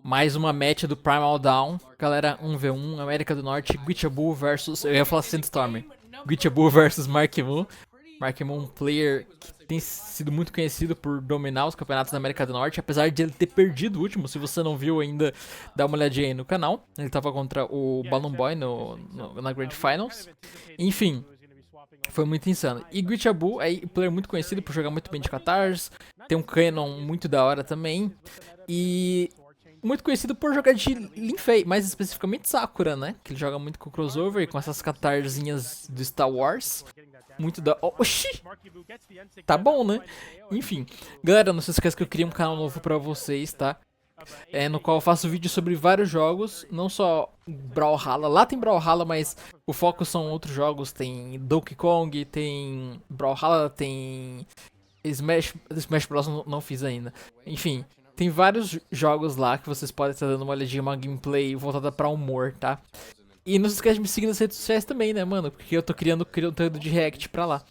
Mais uma match do Primal Down. Galera, 1v1, América do Norte, Guichabu versus... Eu ia falar SANDSTORM. Guichabu versus Markimu. Markimu, um player que tem sido muito conhecido por dominar os campeonatos da América do Norte. Apesar de ele ter perdido o último. Se você não viu ainda, dá uma olhadinha aí no canal. Ele tava contra o Balloon Boy na Grand Finals. Enfim, foi muito insano. E Guichabu é um player muito conhecido por jogar muito bem de KATARs. Tem um canon muito da hora também. E... muito conhecido por jogar de Lynx, mais especificamente Sakura, né? Que ele joga muito com crossover e com essas katarzinhas do Star Wars. Muito da... Oxi! Tá bom, né? Enfim. Galera, não se esqueça que eu criei um canal novo pra vocês, tá? No qual eu faço vídeos sobre vários jogos. Não só Brawlhalla. Lá tem Brawlhalla, mas o foco são outros jogos. Tem Donkey Kong, tem Brawlhalla, tem... Smash Bros não fiz ainda. Enfim... tem vários jogos lá que vocês podem estar dando uma olhadinha, uma gameplay voltada pra humor, tá? E não se esquece de me seguir nas redes sociais também, né, mano? Porque eu tô criando conteúdo de react pra lá.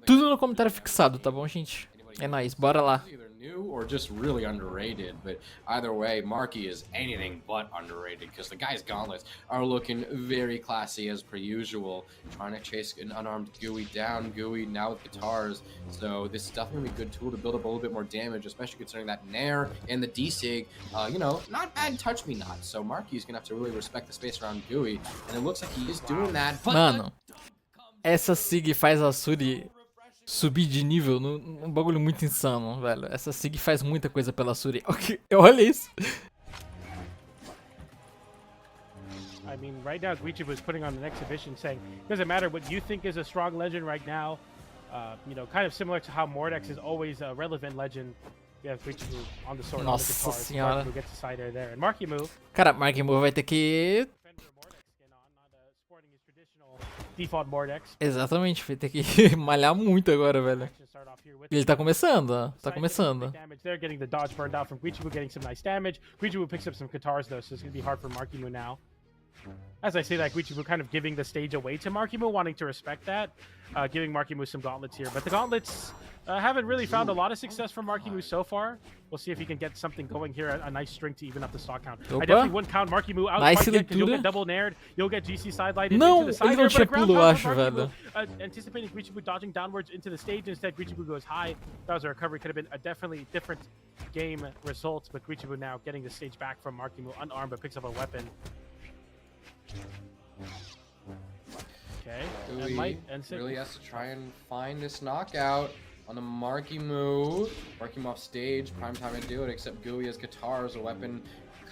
Tudo no comentário fixado, tá bom, gente? É nóis, bora lá. New or just really underrated, but either way, Marky is anything but underrated because the guy's gauntlets are looking very classy as per usual. Trying to chase an unarmed Gooey down, Gooey now with guitars, so this is definitely a good tool to build up a little bit more damage, especially considering that Nair and the D-Sig, you know, not bad touch me not, so Marky's gonna have to really respect the space around Gooey, and it looks like he is doing that, but... Mano, essa Sig faz a Suri subir de nível num bagulho muito insano, velho. Essa Sig faz muita coisa pela Suri. Olha isso. I mean, right now, Guichi was putting on an exhibition saying, doesn't matter what you think is a strong legend right now. You know, kind of similar to how Mordex is always a relevant legend. We have Guichi on the sword, Nossa on the guitar. senhora. Markimu gets the side air there. And Markimu... Cara, Markimu vai ter que... default Mordex. Exatamente, vai ter que malhar muito agora, velho. Ele tá começando, ó. Tá começando. They're getting the dodge burned out from Guichi, getting some nice damage. Guichi picks up some guitars though, so it's gonna be hard for Markimu now. As I say that, Guichi kind of giving the stage away to Markimu, wanting to respect that, giving Markimu some gauntlets here. But the gauntlets haven't really found a lot of success from Markimu so far. We'll see if he can get something going here, a nice string to even up the stock count. Opa. I definitely wouldn't count Markimu out Nice quite yet, because you'll leitura. get double nared, you'll get GC sidelighted Não, into the side ele não air, tinha but a ground pulo, eu pound acho, from Markimu, velho. anticipating Guichi dodging downwards into the stage. Instead, Guichi goes high. That was a recovery. Could have been a definitely different game result, but Guichi now getting the stage back from Markimu, unarmed, but picks up a weapon. Okay, and Light and really has to try and find this knockout on the Markimu. Markimu off stage, prime time to do it, except Gooey has guitars, a weapon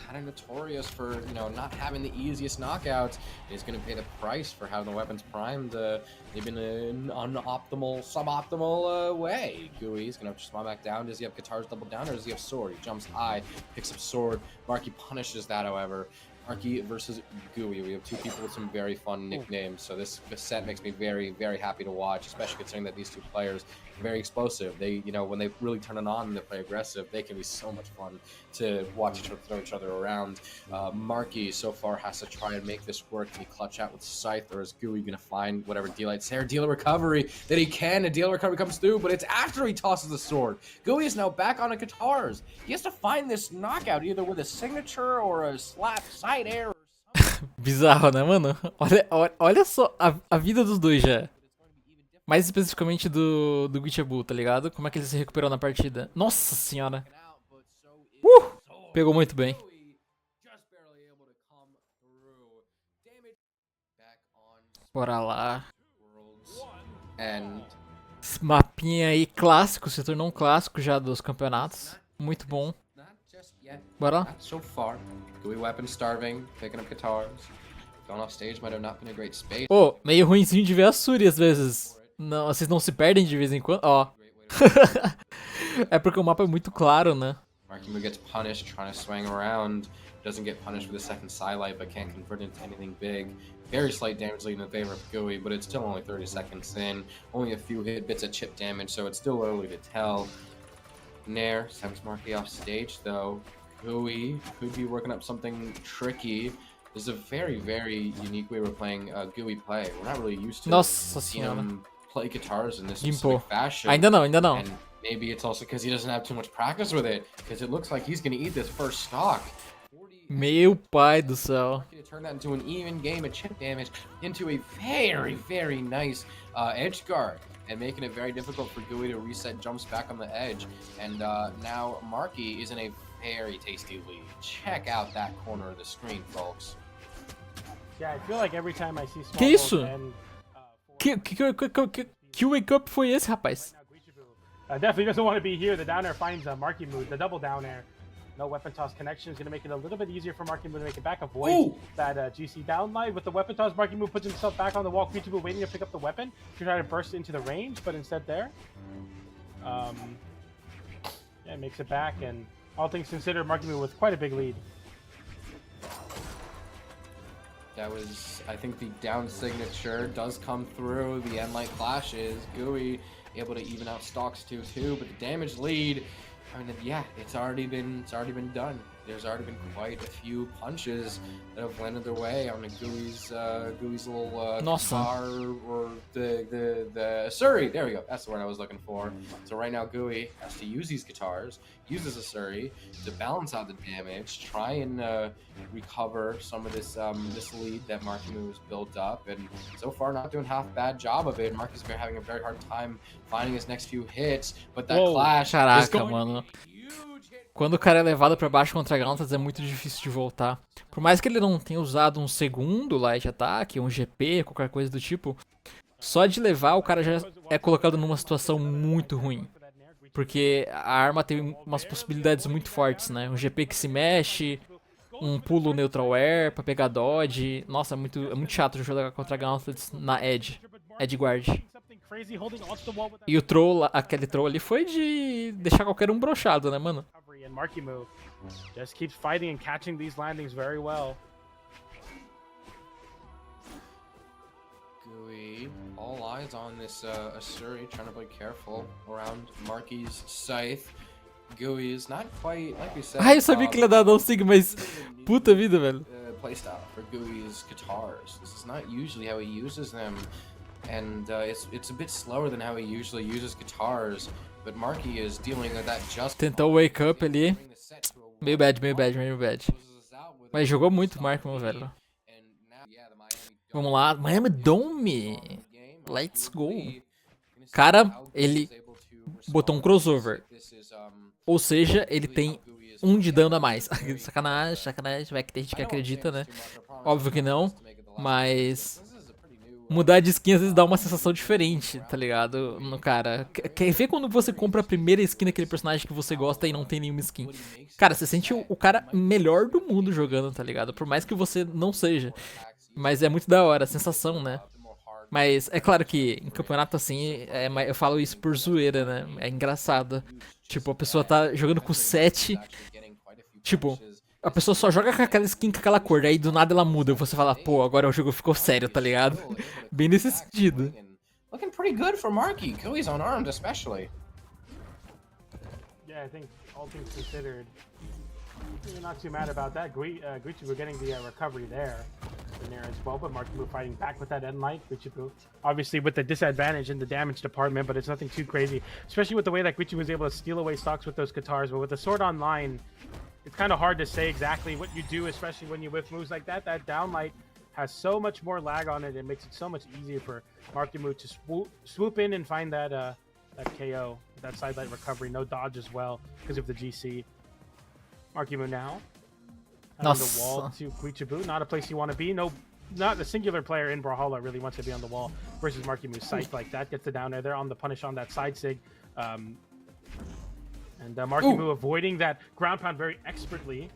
kind of notorious for, you know, not having the easiest knockouts. He's going to pay the price for having the weapons primed, maybe in an unoptimal, suboptimal way. Gooey's going to have to spawn back down. Does he have guitars double down, or does he have sword? He jumps high, picks up sword. Marky punishes that, however. Marky versus Gooey. We have two people with some very fun nicknames, so this set makes me very, very happy to watch, especially considering that these two players are very explosive. They, you know, when they really turn it on and they play aggressive, they can be so much fun to watch each other throw each other around. Marky so far has to try and make this work. Can he clutch out with Scythe, or is Gooey going to find whatever D-Light's there? Deal recovery that he can, and deal recovery comes through, but it's after he tosses the sword. Gooey is now back on the guitars. He has to find this knockout either with a signature or a slap side air or something. Bizarro, né, mano? Olha só a vida dos dois já. Mais especificamente do Guichabu, tá ligado? Como é que ele se recuperou na partida. Nossa senhora. Pegou muito bem. Bora lá. Esse mapinha aí clássico, se tornou um clássico já dos campeonatos. Muito bom. Bora lá. So far, Gooey weapon starving, picking up guitars. Going off stage might have not been a great space. Pô, meio ruimzinho de ver a Suri às vezes. Não, vocês não se perdem de vez em quando? Ó. É porque o mapa é muito claro, né? Markimu gets punished trying to swing around. Doesn't get punished with a second sidelight, but can't convert it into anything big. Very slight damage leading in favor of Gooey, but it's still only 30 seconds in. Only a few hit bits of chip damage, so it's still early to tell. Nair sends Marky off stage, though. Gooey could be working up something tricky. This is a very, very unique way we're playing Gooey play. We're not really used to Nossa seeing senhora. him play guitars in this Limpou. specific fashion. Ainda não, ainda não. And maybe it's also because he doesn't have too much practice with it, because it looks like he's going to eat this first stock. Meu pai do céu. To turn that into an even game of chip damage into a very, very nice edge guard, and making it very difficult for Gooey to reset jumps back on the edge. And now Marky is in a very tasty lead. Check out that corner of the screen, folks. Yeah, I feel like every time I see small Que isso? goals end, Que wake up foi esse, rapaz? definitely doesn't want to be here. The down air finds Marky Moo, the double down air. No weapon toss connection is going to make it a little bit easier for Marky Moo to make it back. Avoid that GC downlight. With the weapon toss, Marky Moo puts himself back on the wall. Quichu waiting to pick up the weapon to try to burst into the range, but instead there. Yeah, makes it back, and all things considered, Marky Moo with quite a big lead. That was, I think the down signature does come through. The end light clashes. Gooey able to even out stocks 2-2, but the damage lead, I mean, yeah, it's already been done. There's already been quite a few punches that have landed their way on Gooey's little guitar, or the Surrey. There we go. That's the word I was looking for. So right now Gooey has to use these guitars, uses a Surrey to balance out the damage, try and recover some of this this lead that Marky Moo has built up, and so far not doing half bad job of it. Marky's been having a very hard time finding his next few hits, but that clash is Caraca, mano. Quando o cara é levado pra baixo contra Gauntlets é muito difícil de voltar. Por mais que ele não tenha usado um segundo light attack, um GP, qualquer coisa do tipo, só de levar o cara já é colocado numa situação muito ruim. Porque a arma tem umas possibilidades muito fortes, né? Um GP que se mexe, um pulo neutral air pra pegar dodge. Nossa, é muito chato jogar contra Gauntlets na edge guard. E o troll, aquele troll ali foi de deixar qualquer um brochado, né, mano? And Marky Moo just keeps fighting and catching these landings very well. Gooey, all eyes on this Asuri, trying to play careful around Marky's scythe. Gooey is not quite, like we said. Ah, eu sabia que ele ia dar sig, mas puta vida, velho. Playstyle for Gooey's guitars. This is not usually how he uses them, and it's a bit slower than how he usually uses guitars. But Marky is dealing with that just. Tentou wake up ali. Meio bad. Mas jogou muito o Marky, velho. Vamos lá, Miami Dome. Let's go. Cara, ele botou um crossover. Ou seja, ele tem 1 de dano a mais. Sacanagem. Vai que tem gente que acredita, né? Óbvio que não. Mas mudar de skin às vezes dá uma sensação diferente, tá ligado? No cara. Quer ver quando você compra a primeira skin daquele personagem que você gosta e não tem nenhuma skin? Cara, você sente o cara melhor do mundo jogando, tá ligado? Por mais que você não seja. Mas é muito da hora, a sensação, né? Mas é claro que em campeonato assim, eu falo isso por zoeira, né? É engraçado. Tipo, a pessoa tá jogando com 7. Tipo, a pessoa só joga com aquela skin com aquela cor, aí do nada ela muda e você fala, pô, agora o jogo ficou sério, tá ligado? Bem nesse sentido. Looking pretty good for Marky. Gooey's unarmed especially. Yeah, I think all things considered, you're not too mad about that. Guichu getting the recovery there as well, but Marky Moo fighting back with that end light. Guichu obviously with the disadvantage in the damage department, but it's nothing too crazy, especially with the way that Guichu was able to steal away stocks with those guitars. But with the sword online, it's kind of hard to say exactly what you do, especially when you whiff moves like that. That downlight has so much more lag on it. It makes it so much easier for Marky Moo to swoop in and find that that KO, that side light recovery. No dodge as well because of the GC. Marky Moo now on the wall to Guichu, not a place you want to be. No, not a singular player in Brawlhalla really wants to be on the wall versus Marky Moo's scythe like that. Gets the down air there on the punish on that side sig. And Marky Moo avoiding that ground pound very expertly.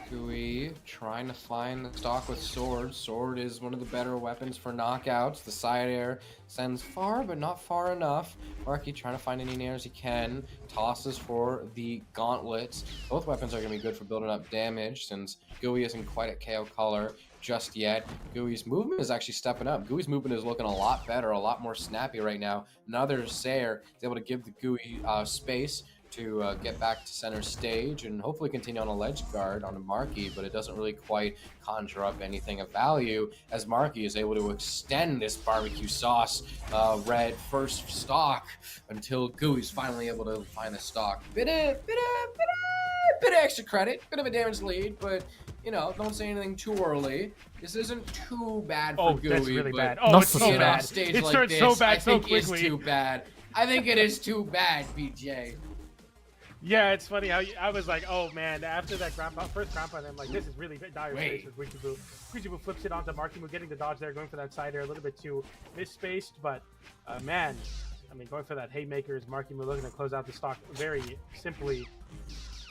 Gooey trying to find the stock with sword. Sword is one of the better weapons for knockouts. The side air sends far, but not far enough. Marky trying to find any nairs he can. Tosses for the gauntlets. Both weapons are going to be good for building up damage since Gooey isn't quite at KO color just yet. Gooey's movement is actually stepping up. Gooey's movement is looking a lot better, a lot more snappy right now. Another Sayer is able to give the Gooey space to get back to center stage and hopefully continue on a ledge guard on a Marky, but it doesn't really quite conjure up anything of value as Marky is able to extend this barbecue sauce red first stock until Gooey's finally able to find a stock. Bida, bida, bida. bit of extra credit, bit of a damage lead, but you know, don't say anything too early. This isn't too bad for Gooey. That's really but bad. Oh, it's so Nossa bad. stage It like starts this, so bad I so think quickly. is too bad. I think it is too bad, BJ. Yeah, it's funny how I was like, oh man, after that first ground pound, I'm like, this is really dire space with Guichibu. Guichibu flips it onto Markimu, getting the dodge there, going for that side air, a little bit too misspaced, but man, I mean, going for that haymaker is Markimu looking to close out the stock very simply.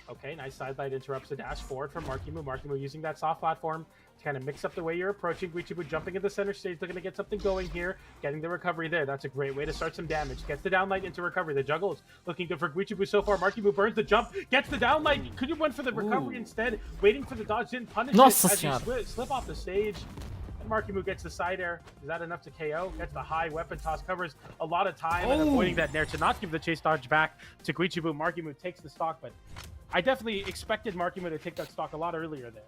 Okay, nice side light interrupts the dash forward from Markimu. Markimu using that soft platform to kind of mix up the way you're approaching. Guichibu jumping in the center stage, looking to get something going here. Getting the recovery there. That's a great way to start some damage. Gets the down light into recovery. The juggle is looking good for Guichibu so far. Markimu burns the jump, gets the down light. Could you went for the recovery instead? Waiting for the dodge, didn't punish Nossa it as you Senhora. slip off the stage. And Markimu gets the side air. Is that enough to KO? Gets the high weapon toss, covers a lot of time and avoiding that nair to not give the chase dodge back to Guichibu. Markimu takes the stock, but I definitely expected Markimu to take that stock a lot earlier there.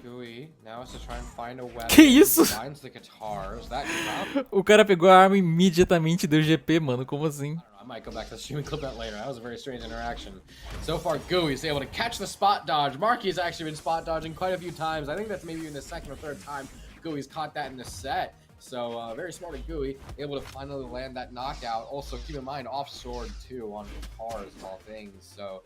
Gooey now has to try and find a weapon. Que isso? Finds the guitars. That drop. O cara pegou a arma e imediatamente deu GP, mano. Como assim? I might go back to the stream and clip that later. That was a very strange interaction. So far, Gooey's able to catch the spot dodge. Marky's actually been spot dodging quite a few times. I think that's maybe even the second or third time Gooey's caught that in the set. So very smart of Gooey, able to finally land that knockout. Also, keep in mind, off sword too on guitars and all things. So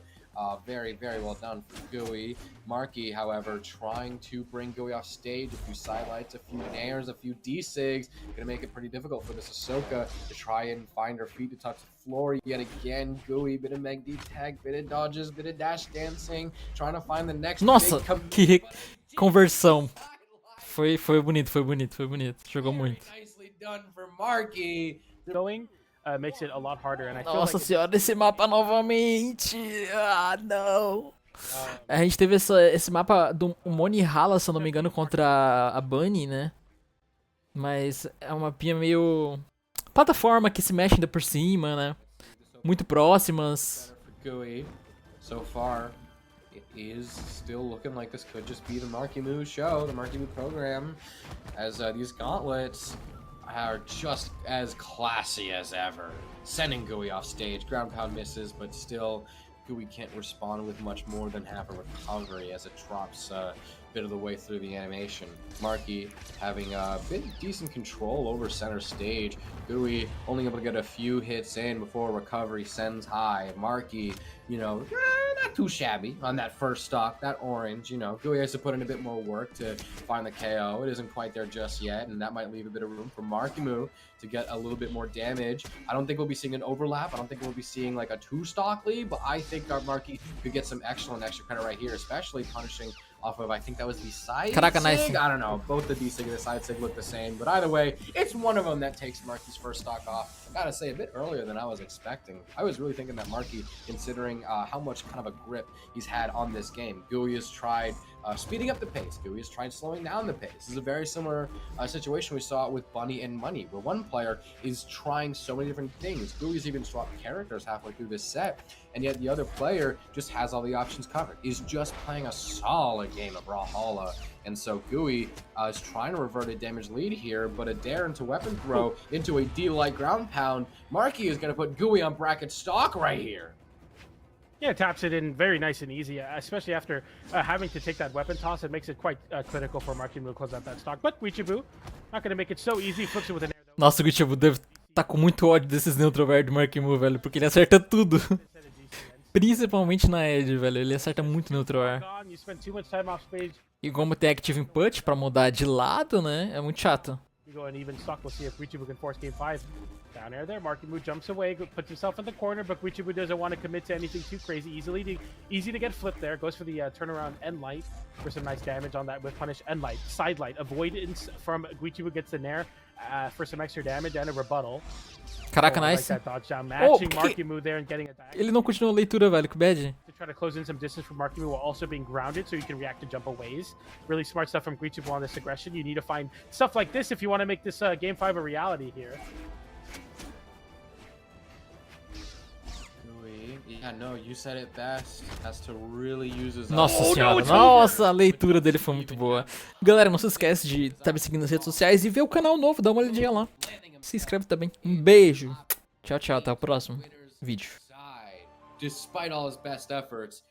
very, very well done for Gooey. Marky, however, trying to bring Gooey off stage. A few sidelights, a few nairs, a few D-sigs. Gonna make it pretty difficult for this Ahsoka to try and find her feet to touch the floor yet again. Gooey, bit of Meg D tag, bit of dodges, bit of dash dancing. Trying to find the next Nossa, big que conversão. Foi bonito, foi bonito, foi bonito. Jogou muito. Nicely done for Marky. Going makes it a lot harder, and I feel Nossa like senhora, esse mapa novamente. Ah, não. A gente teve esse mapa do Moni Hala, se eu não me engano, contra a Bunny, né? Mas é uma mapinha meio... plataforma que se mexe ainda por cima, né? Muito próximas. Gooey, so far, it is still looking like this could just be the Markimu show, the Markimu program, as these gauntlets are just as classy as ever. Sending Gooey off stage, ground pound misses, but still Gooey can't respond with much more than half a recovery as it drops a bit of the way through the animation. Marky having a bit decent control over center stage. Gooey only able to get a few hits in before recovery sends high. Marky, you know, not too shabby on that first stock, that orange, you know. Gooey has to put in a bit more work to find the KO. It isn't quite there just yet, and that might leave a bit of room for Markimu to get a little bit more damage. I don't think we'll be seeing an overlap. I don't think we'll be seeing like a two-stock lead, but I think our Marky could get some excellent extra credit right here, especially punishing off of, I think that was the side Caraca, nice. sig? I don't know. Both the D-sig and the side sig look the same, but either way, it's one of them that takes Marky's first stock off. I gotta say, a bit earlier than I was expecting. I was really thinking that Marky, considering how much kind of a grip he's had on this game. Gooey has tried speeding up the pace. Gooey has tried slowing down the pace. This is a very similar situation we saw with Bunny and Money, where one player is trying so many different things. Gooey's even swapped characters halfway through this set, and yet the other player just has all the options covered. Is just playing a solid game of Brawlhalla. And so Gooey is trying to revert a damage lead here, but a dare into weapon throw into a D-light ground pound. Marky is going to put Gooey on bracket stock right here. yeah, taps it in very nice and easy, especially after having to take that weapon toss. It makes it quite critical for Markimu to close out that stock. But Guichibu, not going to make it so easy, flips it with an air. Nossa, o Guichibu deve tá com muito ódio desses neutro verde do Markimu, velho, porque ele acerta tudo. Principalmente na Edge, velho, ele acerta muito neutro ar. You spend too much time off stage. E como tem Active Input pra mudar de lado, né, é muito chato. You go an even stock. We'll see if Guichibu can force game 5. Down air there. Markimu jumps away, puts himself in the corner, but Guichibu doesn't want to commit to anything too crazy. Easy to get flipped there. Goes for the turnaround end light for some nice damage on that with punish end light. Side light. Avoidance from Guichibu gets the nair for some extra damage and a rebuttal. Caraca, I like nice. that dodge down, matching que- Markimu there and getting a diagonal. Ele não continuou a leitura, velho, que bad. To try to close in some distance from Markimu while also being grounded so you can react to jump aways. Really smart stuff from Guichibu on this aggression. You need to find stuff like this if you want to make this game 5 a reality here. Gooey, yeah, no, you said it best. Has to really use his Nossa Oh, senhora, no, it's nossa, a leitura dele foi muito boa. Galera, não se esquece de estar me seguindo nas redes sociais e ver o canal novo, dá uma olhadinha lá. Se inscreve também. Um beijo. Tchau, tchau, até o próximo vídeo. despite all his best efforts,